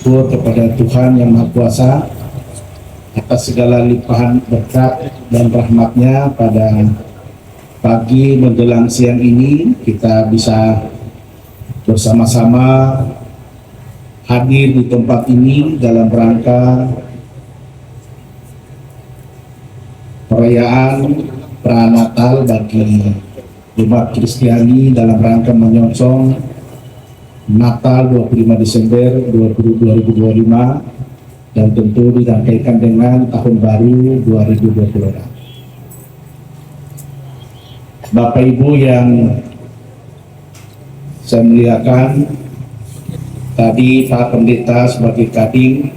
Syukur kepada Tuhan Yang Maha Kuasa atas segala limpahan berkat dan rahmat-Nya. Pada pagi menjelang siang ini kita bisa bersama-sama hadir di tempat ini dalam rangka perayaan Pranatal bagi umat Kristiani dalam rangka menyongsong Natal 25 Desember 2025 dan tentu dirangkaikan dengan Tahun Baru 2026. Bapak Ibu yang saya muliakan, tadi Pak Pendeta sebagai kading,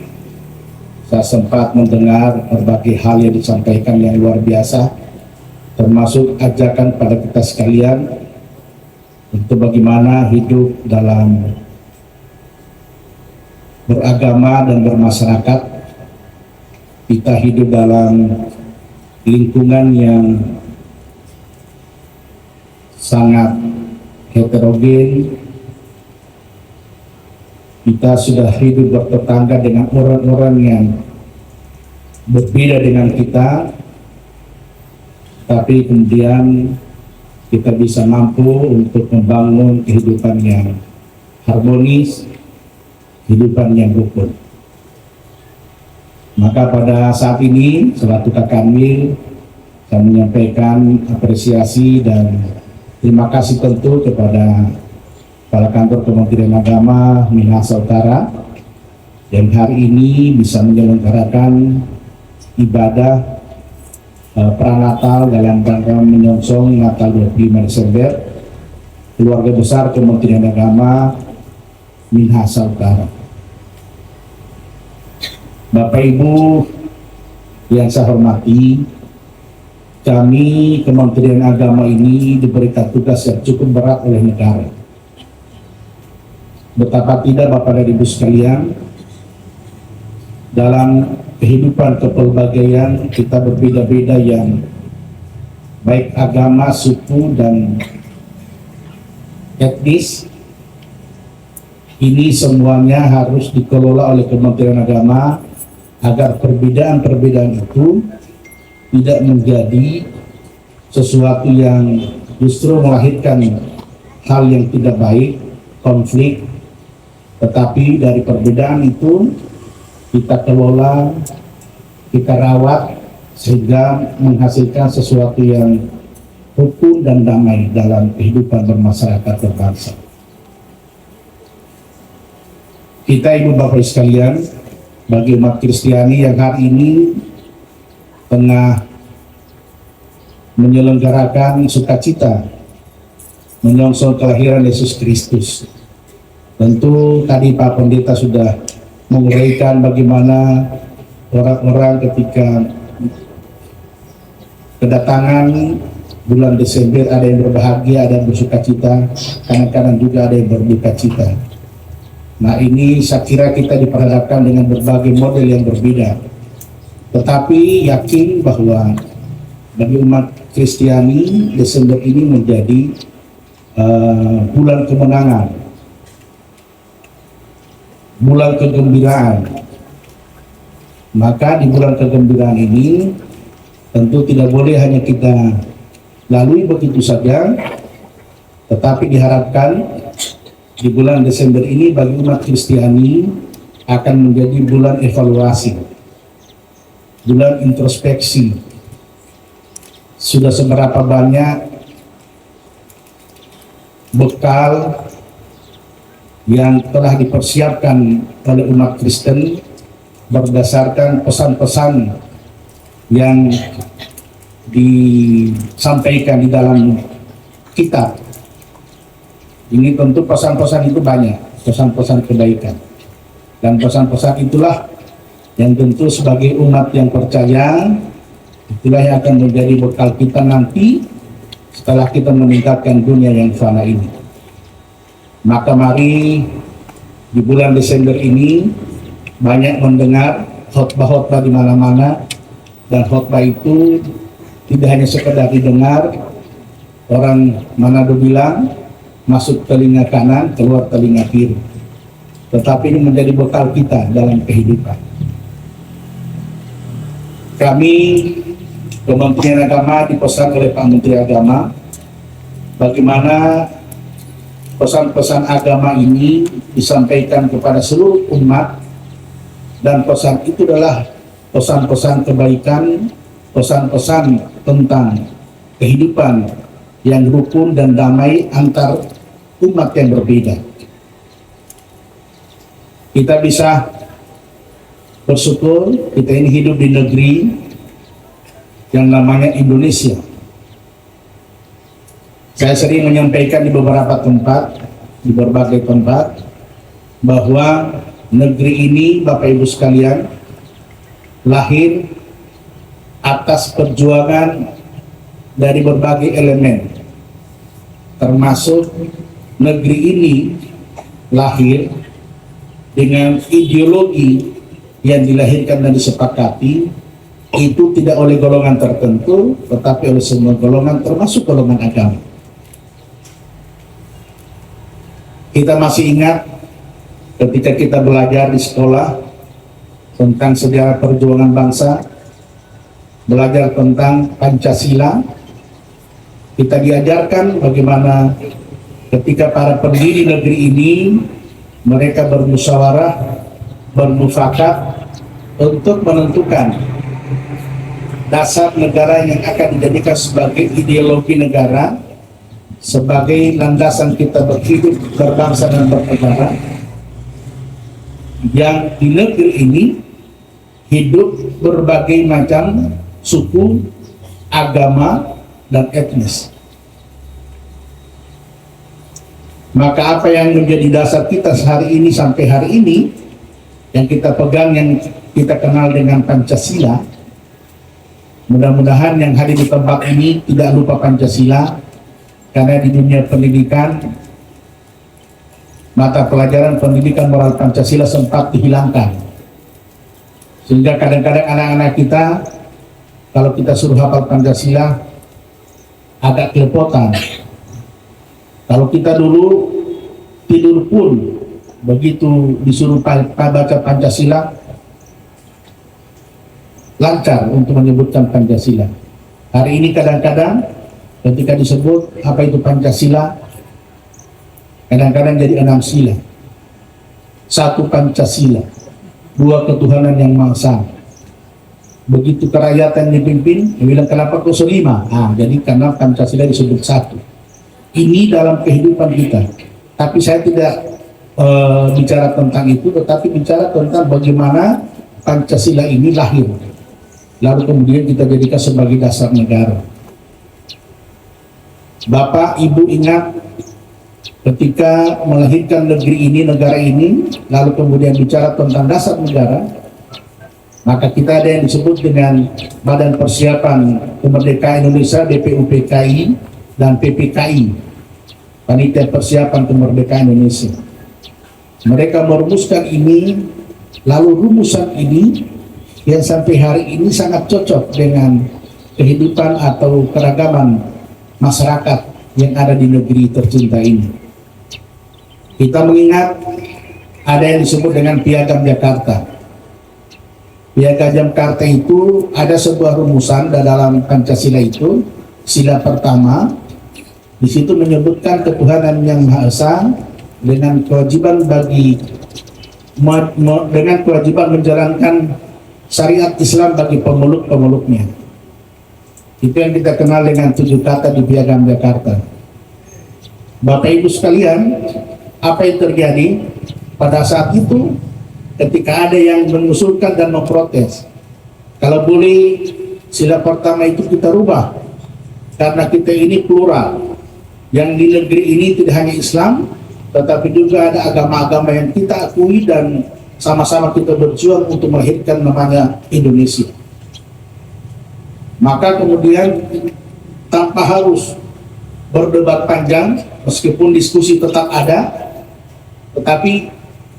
saya sempat mendengar berbagai hal yang disampaikan yang luar biasa, termasuk ajakan pada kita sekalian untuk bagaimana hidup dalam beragama dan bermasyarakat. Kita hidup dalam lingkungan yang sangat heterogen. Kita sudah hidup bertetangga dengan orang-orang yang berbeda dengan kita, tapi kemudian kita bisa mampu untuk membangun kehidupan yang harmonis, kehidupan yang rukun. Maka pada saat ini selaku Kakanwil, saya menyampaikan apresiasi dan terima kasih tentu kepada Kepala Kantor Kementerian Agama Minahasa Utara yang hari ini bisa menyelenggarakan ibadah Pranatal dalam rangka menyongsong Natal 25 Desember keluarga besar Kementerian Agama Minahasa Utara. Bapak Ibu yang saya hormati, kami Kementerian Agama ini diberikan tugas yang cukup berat oleh negara. Betapa tidak Bapak dan Ibu sekalian, dalam kehidupan kepelbagaian kita berbeda-beda yang baik agama, suku, dan etnis. Ini semuanya harus dikelola oleh Kementerian Agama agar perbedaan-perbedaan itu tidak menjadi sesuatu yang justru melahirkan hal yang tidak baik, konflik, tetapi dari perbedaan itu kita kelola, kita rawat sehingga menghasilkan sesuatu yang rukun dan damai dalam kehidupan bermasyarakat berbangsa. Kita Ibu Bapak sekalian, bagi umat Kristiani yang hari ini tengah menyelenggarakan sukacita menyongsong kelahiran Yesus Kristus. Tentu tadi Pak Pendeta sudah menguraikan bagaimana orang-orang ketika kedatangan bulan Desember ada yang berbahagia, ada yang bersukacita, kadang-kadang juga ada yang berduka cita. Nah ini saya kira kita diperhadapkan dengan berbagai model yang berbeda, tetapi yakin bahwa bagi umat Kristiani Desember ini menjadi bulan kemenangan, bulan kegembiraan. Maka di bulan kegembiraan ini tentu tidak boleh hanya kita lalui begitu saja, tetapi diharapkan di bulan Desember ini bagi umat Kristiani akan menjadi bulan evaluasi, bulan introspeksi. Sudah seberapa banyak bekal yang telah dipersiapkan oleh umat Kristen berdasarkan pesan-pesan yang disampaikan di dalam kitab. Ini tentu pesan-pesan itu banyak, pesan-pesan kebaikan. Dan pesan-pesan itulah yang tentu sebagai umat yang percaya, itulah yang akan menjadi bekal kita nanti setelah kita meninggalkan dunia yang fana ini. Maka mari di bulan Desember ini banyak mendengar khotbah-khotbah di mana-mana, dan khotbah itu tidak hanya sekedar didengar. Orang Manado bilang masuk telinga kanan, keluar telinga kiri. tetapi ini menjadi bekal kita dalam kehidupan. Kami Kementerian Agama dipesan oleh Pak Menteri Agama bagaimana pesan-pesan agama ini disampaikan kepada seluruh umat, dan pesan itu adalah pesan-pesan kebaikan, pesan-pesan tentang kehidupan yang rukun dan damai antar umat yang berbeda. Kita bisa bersyukur kita ini hidup di negeri yang namanya Indonesia. Saya sering menyampaikan di beberapa tempat, di berbagai tempat, bahwa negeri ini, Bapak Ibu sekalian, lahir atas perjuangan dari berbagai elemen, termasuk negeri ini lahir dengan ideologi yang dilahirkan dan disepakati itu tidak oleh golongan tertentu, tetapi oleh semua golongan, termasuk golongan agama. Kita masih ingat ketika kita belajar di sekolah tentang sejarah perjuangan bangsa, belajar tentang Pancasila, kita diajarkan bagaimana ketika para pendiri negeri ini mereka bermusyawarah, bermufakat untuk menentukan dasar negara yang akan dijadikan sebagai ideologi negara, sebagai landasan kita berhidup, berbangsa dan bernegara, yang di negeri ini hidup berbagai macam suku, agama, dan etnis. Maka apa yang menjadi dasar kita sehari ini sampai hari ini, yang kita pegang, yang kita kenal dengan Pancasila, mudah-mudahan yang hadir di tempat ini tidak lupa Pancasila, karena di dunia pendidikan mata pelajaran pendidikan moral Pancasila sempat dihilangkan, sehingga kadang-kadang anak-anak kita kalau kita suruh hafal Pancasila agak kelepotan. Kalau kita dulu tidur pun begitu disuruh baca Pancasila lancar untuk menyebutkan Pancasila. Hari ini kadang-kadang ketika disebut apa itu Pancasila, kadang-kadang jadi 6 sila. 1 Pancasila, 2 ketuhanan yang Maha Esa. Begitu kerakyatan dipimpin, dia bilang kenapa kok 5? Jadi karena Pancasila disebut 1. Ini dalam kehidupan kita. Tapi saya tidak bicara tentang itu, tetapi bicara tentang bagaimana Pancasila ini lahir, lalu kemudian kita jadikan sebagai dasar negara. Bapak Ibu ingat ketika melahirkan negeri ini, negara ini, lalu kemudian bicara tentang dasar negara, maka kita ada yang disebut dengan Badan Persiapan Kemerdekaan Indonesia, BPUPKI, dan PPKI, Panitia Persiapan Kemerdekaan Indonesia. Mereka merumuskan ini, lalu rumusan ini yang sampai hari ini sangat cocok dengan kehidupan atau keragaman masyarakat yang ada di negeri tercinta ini. Kita mengingat ada yang disebut dengan Piagam Jakarta. Piagam Jakarta itu ada sebuah rumusan dalam Pancasila itu, sila pertama, di situ menyebutkan ketuhanan yang Maha Esa dengan kewajiban dengan kewajiban menjalankan syariat Islam bagi pemeluk-pemeluknya. Itu yang kita kenal dengan 7 kata di Piagam Jakarta. Bapak Ibu sekalian, apa yang terjadi pada saat itu ketika ada yang mengusulkan dan memprotes, kalau boleh sila pertama itu kita rubah, karena kita ini plural, yang di negeri ini tidak hanya Islam, tetapi juga ada agama-agama yang kita akui dan sama-sama kita berjuang untuk melahirkan namanya Indonesia. Maka kemudian tanpa harus berdebat panjang, meskipun diskusi tetap ada, tetapi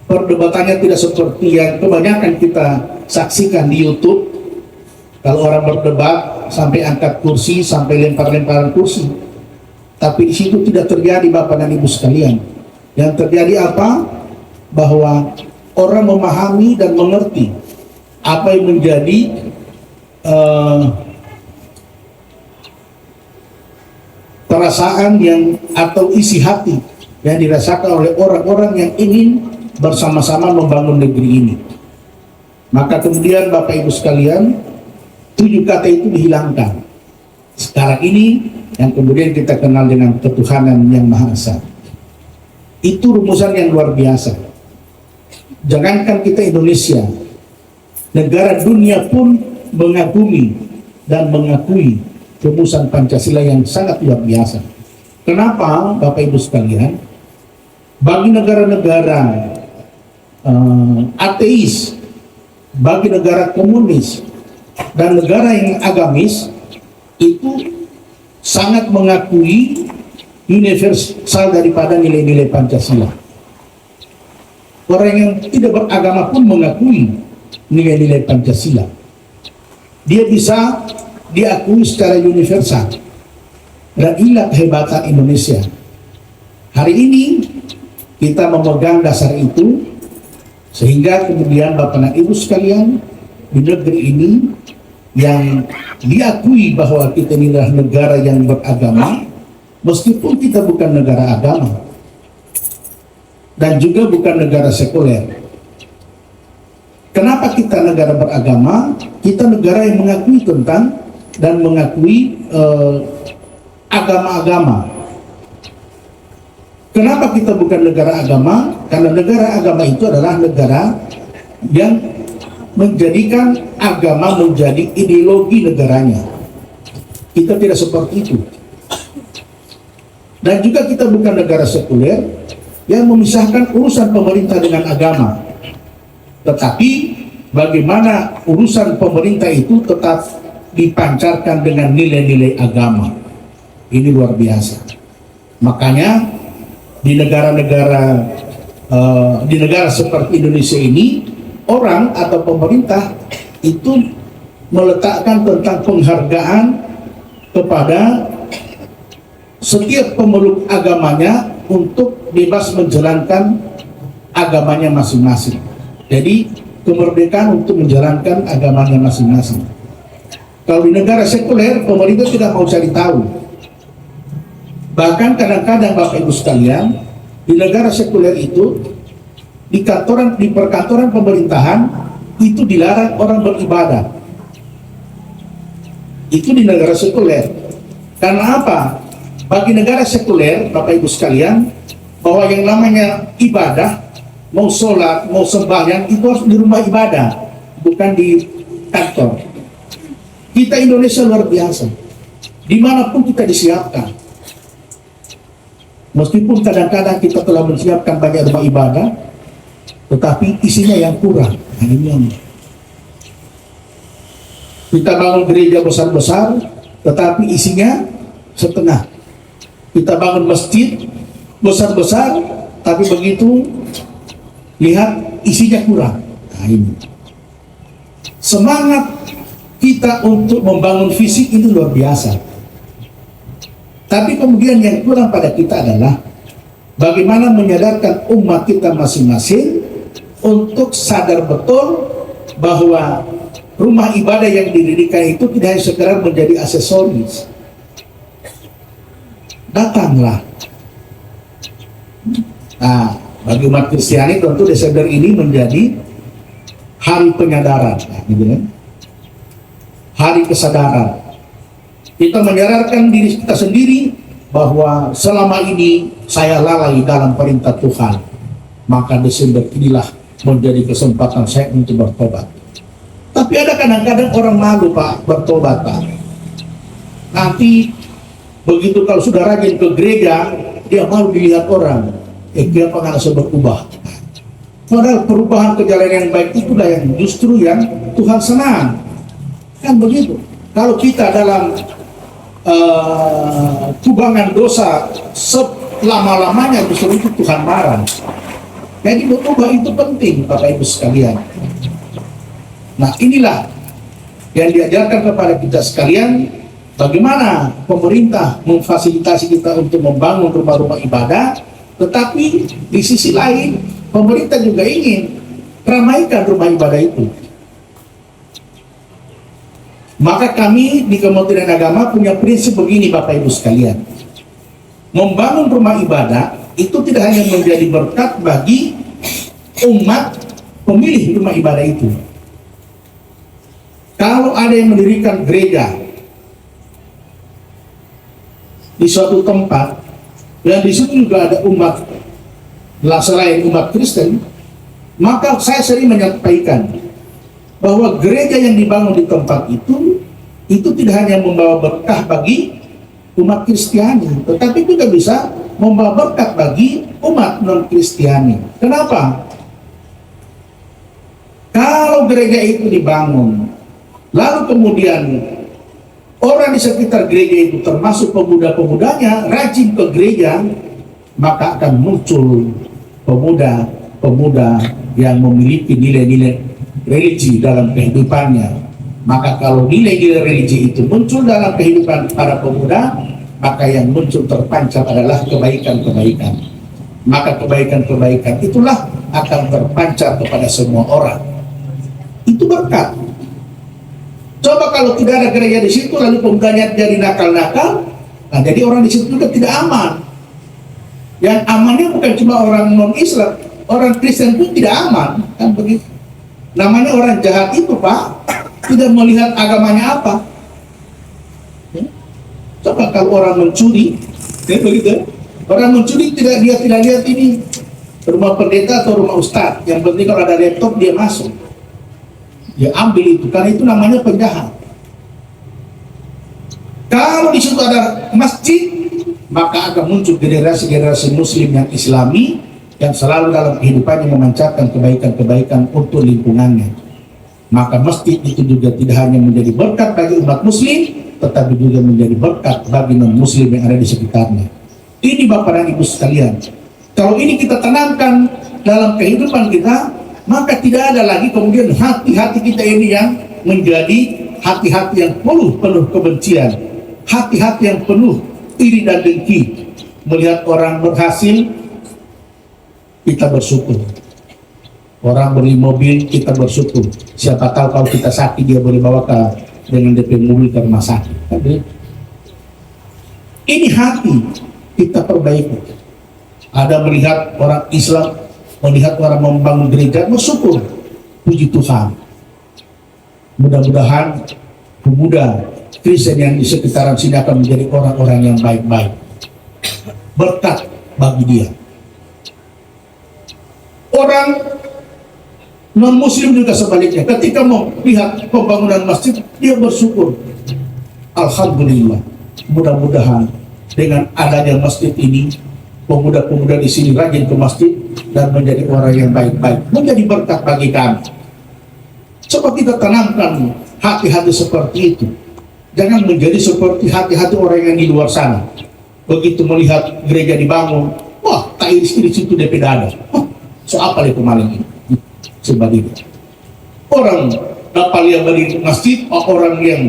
perdebatannya tidak seperti yang kebanyakan kita saksikan di YouTube. Kalau orang berdebat sampai angkat kursi, sampai lempar-lemparan kursi, tapi di situ tidak terjadi Bapak dan Ibu sekalian. Yang terjadi apa? bahwa orang memahami dan mengerti apa yang menjadi perasaan yang atau isi hati yang dirasakan oleh orang-orang yang ingin bersama-sama membangun negeri ini. Maka kemudian Bapak Ibu sekalian, 7 kata itu dihilangkan. Sekarang ini yang kemudian kita kenal dengan ketuhanan yang Maha Esa. Itu rumusan yang luar biasa. Jangankan kita Indonesia, negara dunia pun mengagumi dan mengakui rumusan Pancasila yang sangat luar biasa. Kenapa Bapak Ibu sekalian? Bagi negara-negara ateis, bagi negara komunis dan negara yang agamis, itu sangat mengakui universal daripada nilai-nilai Pancasila. Orang yang tidak beragama pun mengakui nilai-nilai Pancasila. Dia bisa diakui secara universal. Dan inilah kehebatan Indonesia. Hari ini kita memegang dasar itu, sehingga kemudian Bapak dan Ibu sekalian, di negeri ini yang diakui bahwa kita ini adalah negara yang beragama, meskipun kita bukan negara agama dan juga bukan negara sekuler. Kenapa kita negara beragama? Kita negara yang mengakui tentang dan mengakui agama-agama. Kenapa kita bukan negara agama? Karena negara agama itu adalah negara yang menjadikan agama menjadi ideologi negaranya. Kita tidak seperti itu. Dan juga kita bukan negara sekuler yang memisahkan urusan pemerintah dengan agama. Tetapi bagaimana urusan pemerintah itu tetap dipancarkan dengan nilai-nilai agama. Ini luar biasa. Makanya di negara seperti Indonesia ini, orang atau pemerintah itu meletakkan tentang penghargaan kepada setiap pemeluk agamanya untuk bebas menjalankan agamanya masing-masing. Jadi kemerdekaan untuk menjalankan agamanya masing-masing. Kalau di negara sekuler, pemerintah tidak mau cari tahu. Bahkan kadang-kadang Bapak Ibu sekalian, di negara sekuler itu, di perkantoran pemerintahan itu dilarang orang beribadah. Itu di negara sekuler. Karena apa? Bagi negara sekuler, Bapak Ibu sekalian, bahwa yang namanya ibadah, mau sholat, mau sembahyang, itu harus di rumah ibadah, bukan di kantor. Kita Indonesia luar biasa. Dimanapun kita disiapkan. Meskipun kadang-kadang kita telah menyiapkan banyak rumah ibadah, tetapi isinya yang kurang. Nah, ini yang kita bangun gereja besar-besar, tetapi isinya setengah. Kita bangun masjid besar-besar, tapi begitu lihat isinya kurang. Nah, ini semangat kita untuk membangun fisik itu luar biasa. Tapi kemudian yang kurang pada kita adalah bagaimana menyadarkan umat kita masing-masing untuk sadar betul bahwa rumah ibadah yang didirikan itu tidak hanya sekedar menjadi aksesoris. Datanglah. Nah, bagi umat Kristiani tentu Desember ini menjadi hari penyadaran, gitu kan? Hari kesadaran. Kita menyadarkan diri kita sendiri bahwa selama ini saya lalai dalam perintah Tuhan. Maka Desember inilah menjadi kesempatan saya untuk bertobat. Tapi ada kadang-kadang orang malu Pak bertobat Pak. Nanti begitu kalau sudah rajin ke gereja, dia malu dilihat orang. Dia pengen berubah. Padahal perubahan ke jalan yang baik itulah yang justru yang Tuhan senang. Kan begitu. Kalau kita dalam kubangan dosa selama-lamanya, justru itu Tuhan marah. Jadi berubah itu penting Bapak Ibu sekalian. Nah, inilah yang diajarkan kepada kita sekalian, bagaimana pemerintah memfasilitasi kita untuk membangun rumah-rumah ibadah, tetapi di sisi lain Pemerintah juga ingin ramaikan rumah ibadah itu. Maka kami di Kementerian Agama punya prinsip begini Bapak Ibu sekalian. Membangun rumah ibadah itu tidak hanya menjadi berkat bagi umat pemilih rumah ibadah itu. Kalau ada yang mendirikan gereja di suatu tempat, dan di situ juga ada umat selain umat Kristen, maka saya sering menyampaikan bahwa gereja yang dibangun di tempat itu tidak hanya membawa berkah bagi umat Kristiani, tetapi juga bisa membawa berkat bagi umat non-Kristiani. Kenapa? Kalau gereja itu dibangun, lalu kemudian orang di sekitar gereja itu termasuk pemuda-pemudanya rajin ke gereja, maka akan muncul pemuda-pemuda yang memiliki nilai-nilai religi dalam kehidupannya. Maka kalau nilai-nilai religi itu muncul dalam kehidupan para pemuda, maka yang muncul terpancar adalah kebaikan-kebaikan. Maka kebaikan-kebaikan itulah akan terpancar kepada semua orang. Itu berkat. Coba kalau tidak ada gereja di situ, lalu pemudanya jadi nakal-nakal, nah jadi orang di situ juga tidak aman. Yang amannya bukan cuma orang non-Islam, orang Kristen pun tidak aman, kan begitu. Namanya orang jahat itu Pak, tidak melihat agamanya apa. Coba kalau orang mencuri, ya begitu. Orang mencuri dia tidak lihat ini rumah pendeta atau rumah ustadz. Yang penting kalau ada laptop dia masuk, dia ambil itu, karena itu namanya penjahat. Kalau di situ ada masjid, maka akan muncul generasi-generasi Muslim yang Islami yang selalu dalam kehidupannya memancarkan kebaikan-kebaikan untuk lingkungannya. Maka masjid itu juga tidak hanya menjadi berkat bagi umat Muslim, tetapi juga menjadi berkat bagi non-Muslim yang ada di sekitarnya. Ini Bapak dan Ibu sekalian, kalau ini kita tanamkan dalam kehidupan kita, maka tidak ada lagi kemudian hati-hati kita ini yang menjadi hati-hati yang penuh kebencian, hati-hati yang penuh iri dan dengki. Melihat orang berhasil, kita bersyukur. Orang beli mobil, kita bersyukur. Siapa tahu kalau kita sakit, dia boleh bawa dengan DP mobil ke rumah sakit. Ini hati kita perbaiki. Ada melihat orang Islam, melihat orang membangun gereja, bersyukur. Puji Tuhan. Mudah-mudahan pemuda Kristen yang di sekitaran sini akan menjadi orang-orang yang baik-baik. Berkat bagi dia. Orang non-Muslim juga sebaliknya, ketika melihat pembangunan masjid, dia bersyukur. Alhamdulillah, mudah-mudahan dengan adanya masjid ini, pemuda-pemuda di sini rajin ke masjid dan menjadi orang yang baik-baik, menjadi berkat bagi kami. Coba kita tanamkan hati-hati seperti itu. Jangan menjadi seperti hati-hati orang yang di luar sana. Begitu melihat gereja dibangun, wah, tak iris-iris itu DP dada. So apa itu maling ini? Sebagainya. Orang dapat yang berdiri masjid, orang yang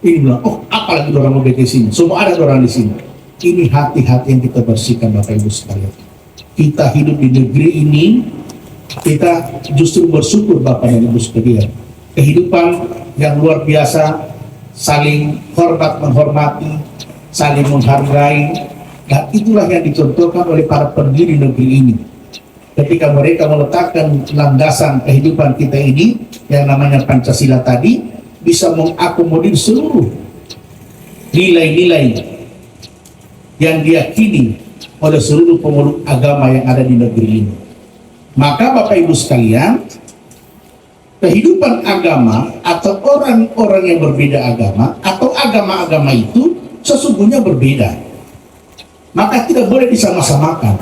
ini bilang, oh apalagi orang mau di sini. Semua ada orang di sini. Ini hati-hati yang kita bersihkan Bapak Ibu sekalian. Kita hidup di negeri ini, kita justru bersyukur Bapak dan Ibu sekalian. Kehidupan yang luar biasa, saling hormat menghormati, saling menghargai, dan itulah yang dicontohkan oleh para pendiri negeri ini. Ketika mereka meletakkan landasan kehidupan kita ini, yang namanya Pancasila tadi, bisa mengakomodir seluruh nilai-nilai yang diyakini oleh seluruh pemeluk agama yang ada di negeri ini. Maka Bapak Ibu sekalian, kehidupan agama atau orang-orang yang berbeda agama atau agama-agama itu sesungguhnya berbeda. Maka tidak boleh disama-samakan.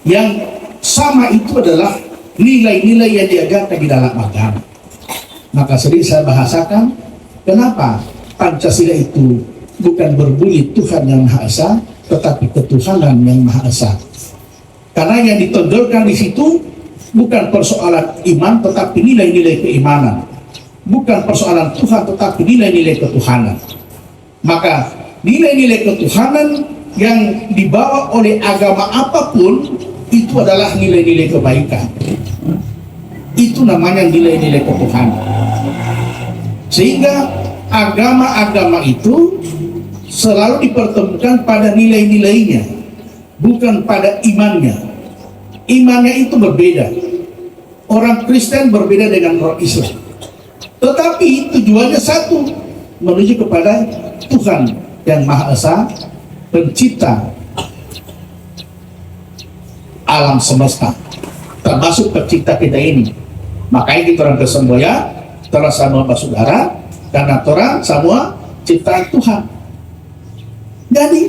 Yang sama itu adalah nilai-nilai yang diajarkan di dalam agama. Maka sering saya bahasakan, kenapa Pancasila itu bukan berbunyi Tuhan yang Maha Esa, tetapi ketuhanan yang Maha Esa. Karena yang ditonjolkan di situ bukan persoalan iman, tetapi nilai-nilai keimanan. Bukan persoalan Tuhan, tetapi nilai-nilai ketuhanan. Maka nilai-nilai ketuhanan yang dibawa oleh agama apapun itu adalah nilai-nilai kebaikan. Itu namanya nilai-nilai ketuhanan. Sehingga agama-agama itu selalu dipertemukan pada nilai-nilainya, bukan pada imannya. Imannya itu berbeda. Orang Kristen berbeda dengan orang Islam. Tetapi tujuannya satu, menuju kepada Tuhan yang Maha Esa, pencipta alam semesta, termasuk pencipta kita ini. Makanya kita orang kesemboya, telah sama bersaudara, karena orang semua ciptaan Tuhan. Jadi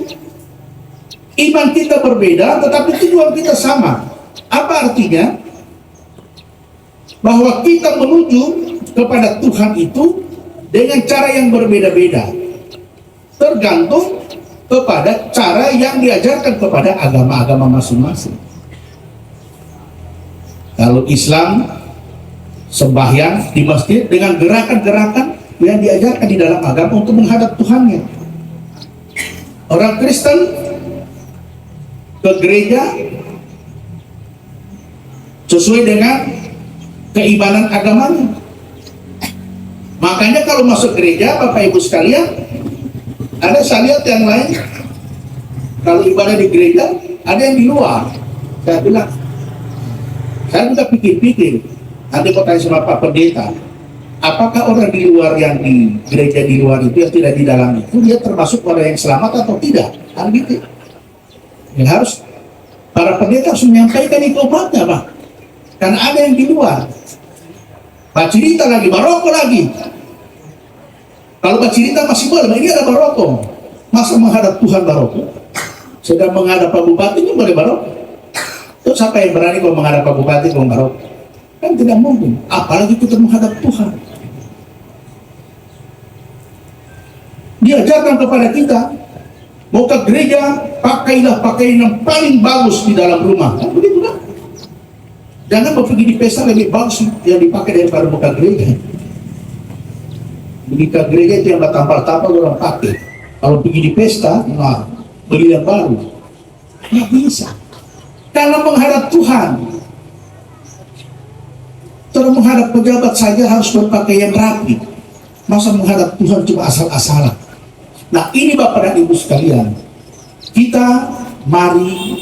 iman kita berbeda, tetapi tujuan kita sama. Apa artinya? Bahwa kita menuju kepada Tuhan itu dengan cara yang berbeda-beda, tergantung kepada cara yang diajarkan kepada agama-agama masing-masing. Kalau Islam sembahyang di masjid dengan gerakan-gerakan yang diajarkan di dalam agama untuk menghadap Tuhannya. Orang Kristen ke gereja sesuai dengan keimanan agamanya. Makanya kalau masuk gereja, Bapak Ibu sekalian, ada saya lihat yang lain kalau ibadah di gereja, ada yang di luar. Saya bilang, saya juga pikir-pikir, nanti kau tanya sama Pak Pendeta, apakah orang di luar yang di gereja di luar itu yang tidak di dalam itu, dia termasuk orang yang selamat atau tidak? Kan gitu. Yang harus para pendeta harus menyampaikan itu obatnya, Pak. Karena ada yang di luar. Pak Cirita lagi, Maroko lagi. Kalau Pak Cirita masih boleh, ini ada Maroko. Masa menghadap Tuhan Maroko? Sedang menghadap Pak Bupati ini boleh Maroko. Terus siapa yang berani kalau menghadap Pak Bupati ke Maroko? Kan tidak mungkin. Apalagi kita menghadap Tuhan. Diajarkan kepada kita, mau ke gereja, pakailah pakaian yang paling bagus di dalam rumah. Kan begitu kan? Jangan mau pergi di pesta lebih bagus yang dipakai daripada buka gereja. Pergi ke gereja itu yang tampal-tampal orang pakai. Kalau pergi di pesta, nah, beli yang baru. Nggak bisa. Kalau menghadap Tuhan, kalau menghadap pejabat saja harus berpakaian rapi. Masa menghadap Tuhan cuma asal-asalan. Nah ini Bapak dan Ibu sekalian, kita mari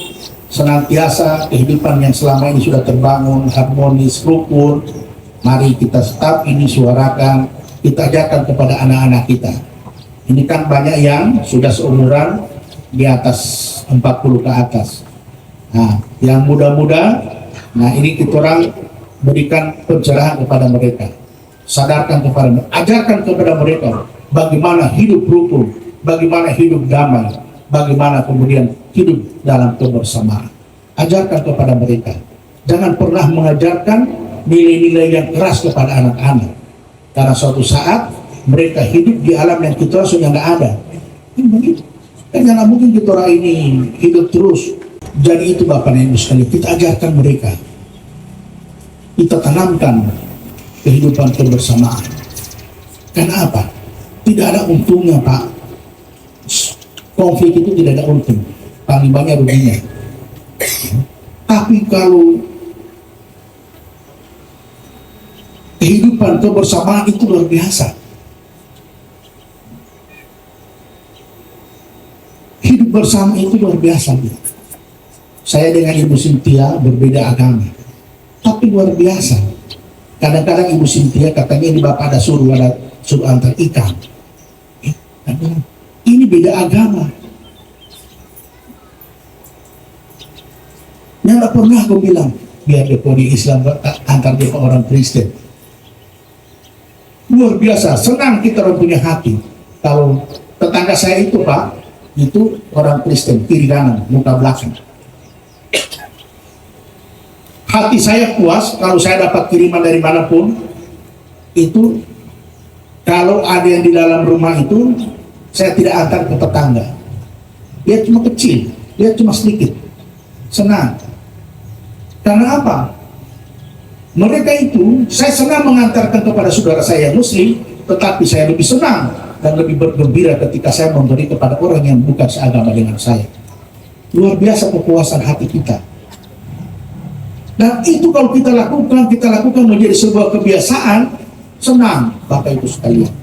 senantiasa kehidupan yang selama ini sudah terbangun harmonis, rukun, mari kita tetap ini suarakan, kita ajarkan kepada anak-anak kita. Ini kan banyak yang sudah seumuran di atas 40 ke atas. Nah, yang muda-muda, nah ini kita orang berikan pencerahan kepada mereka, sadarkan kepada mereka, ajarkan kepada mereka bagaimana hidup rukun, bagaimana hidup damai, bagaimana kemudian hidup dalam kebersamaan. Ajarkan kepada mereka. Jangan pernah mengajarkan nilai-nilai yang keras kepada anak-anak. Karena suatu saat mereka hidup di alam yang kita sudah nggak ada. Kan jangan mungkin kita orang ini hidup terus. Jadi itu Bapak dan Ibu sekalian, kita ajarkan mereka. Kita tanamkan kehidupan kebersamaan. Karena apa? Tidak ada untungnya, Pak. Konflik itu tidak ada untung, paling banyak ruginya. Tapi kalau kehidupan kebersamaan itu luar biasa. Hidup bersama itu luar biasa. Saya dengan Ibu Cynthia berbeda agama, tapi luar biasa. Kadang-kadang Ibu Cynthia katanya ini Bapak ada suruh antar ikan. Ini beda agama. Yang tak pernah aku bilang, biar dia di Islam antar dia ke orang Kristen. Luar biasa, senang kita orang punya hati. Kalau tetangga saya itu Pak, itu orang Kristen, kiri kanan, muka belakang. Hati saya puas kalau saya dapat kiriman dari manapun, itu kalau ada yang di dalam rumah itu, saya tidak antar ke tetangga. Dia cuma kecil, dia cuma sedikit. Senang. Karena apa? Mereka itu, saya senang mengantarkan kepada saudara saya yang muslim, tetapi saya lebih senang dan lebih bergembira ketika saya memberi kepada orang yang bukan seagama dengan saya. Luar biasa kepuasan hati kita. Dan itu kalau kita lakukan menjadi sebuah kebiasaan, senang Bapak Ibu sekalian.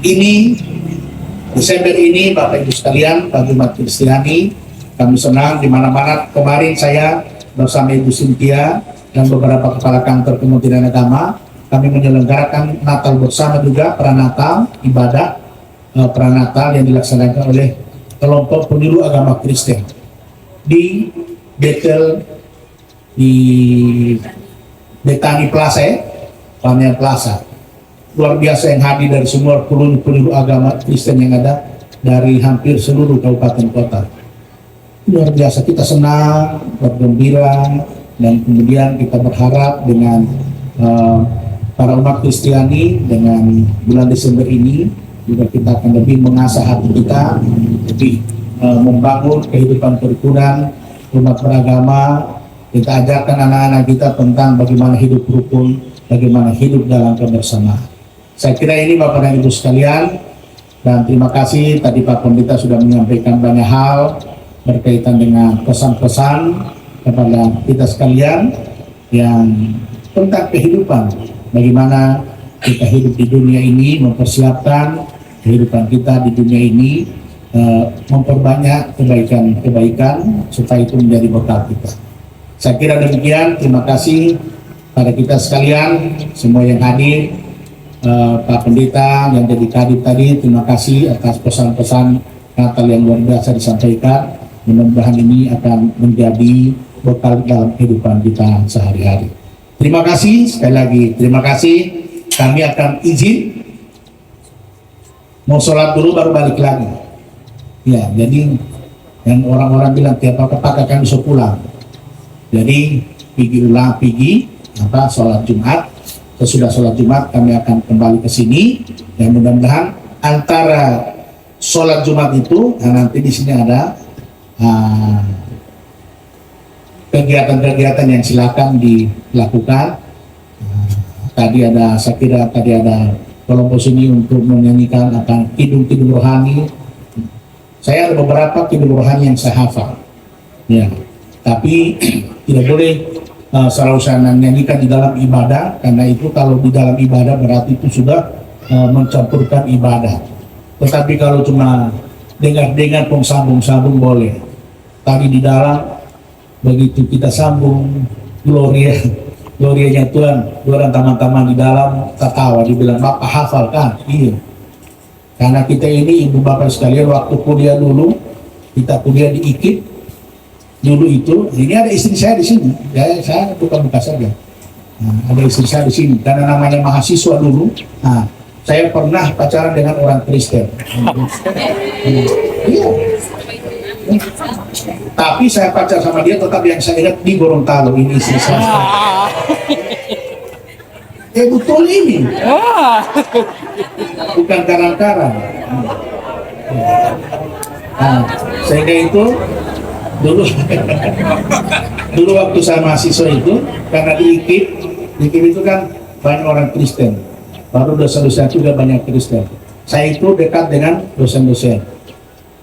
Ini Desember ini Bapak Ibu sekalian, bagi umat Kristiani, kami senang di mana-mana. Kemarin saya bersama Ibu Cynthia dan beberapa kepala kantor Kementerian Agama, kami menyelenggarakan Natal bersama juga, pranatal, ibadah pranatal yang dilaksanakan oleh kelompok penyuluh agama Kristen di Bethel, di Betani Plaza, Panian Plaza. Luar biasa yang hadir dari semua penyuluh agama Kristen yang ada dari hampir seluruh kabupaten kota. Luar biasa, kita senang, bergembira, dan kemudian kita berharap dengan para umat Kristiani dengan bulan Desember ini juga kita akan lebih mengasah hati kita, lebih membangun kehidupan kerukunan umat beragama. Kita ajarkan anak-anak kita tentang bagaimana hidup rukun, bagaimana hidup dalam kebersamaan. Saya kira ini Bapak dan Ibu sekalian, dan terima kasih tadi Pak Pendeta sudah menyampaikan banyak hal berkaitan dengan pesan-pesan kepada kita sekalian yang tentang kehidupan, bagaimana kita hidup di dunia ini, mempersiapkan kehidupan kita di dunia ini, memperbanyak kebaikan-kebaikan supaya itu menjadi bekal kita. Saya kira demikian. Terima kasih pada kita sekalian, semua yang hadir, Pak Pendeta yang jadi kadip tadi, terima kasih atas pesan-pesan Natal yang luar biasa disampaikan. Mudah-mudahan ini akan menjadi bekal dalam kehidupan kita sehari-hari. Terima kasih sekali lagi, terima kasih. Kami akan izin mau sholat dulu baru balik lagi. Ya, jadi yang orang-orang bilang tiap apa akan bisa pulang. Jadi pergi sholat Jumat. Sesudah sholat Jumat kami akan kembali ke sini. Dan mudah-mudahan antara sholat Jumat itu, nanti di sini ada kegiatan-kegiatan yang silakan dilakukan. Tadi ada kelompok sini untuk menyanyikan akan kidung-kidung rohani. Saya ada beberapa kidung rohani yang saya hafal, ya. Tapi tidak boleh selalu saya menyanyikan di dalam ibadah, karena itu kalau di dalam ibadah berarti itu sudah mencampurkan ibadah. Tetapi kalau cuma dengar-dengar sambung boleh. Tadi di dalam begitu kita sambung glorianya Tuhan, orang teman-teman di dalam tertawa, dibilang Bapak hafal kan? Iya. Karena kita ini ibu bapak sekalian, waktu kuliah dulu, kita kuliah di IKIP dulu itu, ini ada istri saya di sini, ya, saya bukan buka saja. Nah, ada istri saya di sini, karena namanya mahasiswa dulu. Nah, saya pernah pacaran dengan orang Kristen. Iya. Tapi saya pacar sama dia, tetap yang saya ingat di Gorontalo, ini istri saya. Betul ini. Bukan karang-karang. Nah, sehingga itu dulu waktu saya mahasiswa itu, karena di IKIP itu kan banyak orang Kristen, baru dosen-dosen juga banyak Kristen. Saya itu dekat dengan dosen-dosen.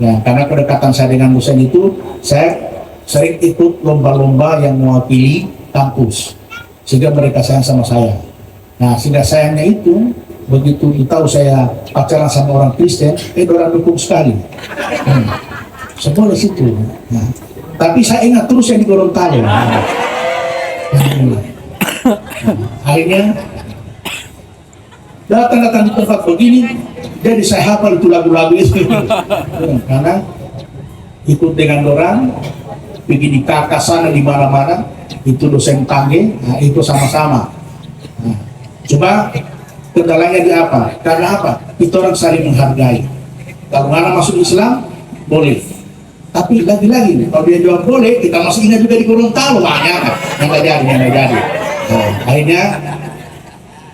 Ya, karena kedekatan saya dengan dosen itu, saya sering ikut lomba-lomba yang mewakili kampus, sehingga mereka sayang sama saya. Nah, sehingga sayangnya itu, begitu tahu saya pacaran sama orang Kristen, orang dukung sekali. Semua di situ. Nah, tapi saya ingat terus yang di Gorontalo. Akhirnya datang di tempat begini, jadi saya hafal itu lagu-lagu itu. Karena ikut dengan orang, pergi di kakak sana di mana-mana, itu dosen tangge, nah, itu sama-sama. Nah, cuma kendalanya di apa? Karena apa? Itu orang saling menghargai. Kalau mana masuk Islam, boleh. Tapi lagi-lagi, kalau dia jawab boleh, kita masih ingat juga di Gorontalo banyak yang nggak jadi. Nah, akhirnya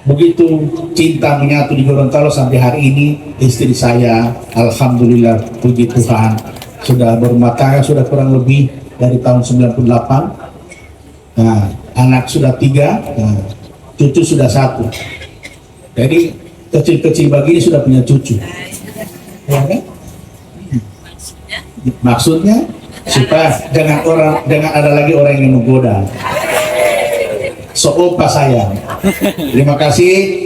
begitu cinta menyatu di Gorontalo sampai hari ini, istri saya, alhamdulillah, puji Tuhan, sudah berumah tangga sudah kurang lebih dari tahun 98. Nah, anak sudah 3, nah, cucu sudah 1. Jadi kecil-kecil begini sudah punya cucu, ya kan? Maksudnya supaya jangan ada lagi orang yang menggoda. So opa sayang. Terima kasih.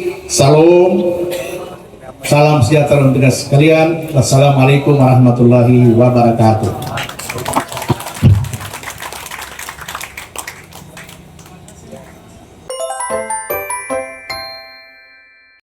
Salam sejahtera untuk kita sekalian. Wassalamualaikum warahmatullahi wabarakatuh.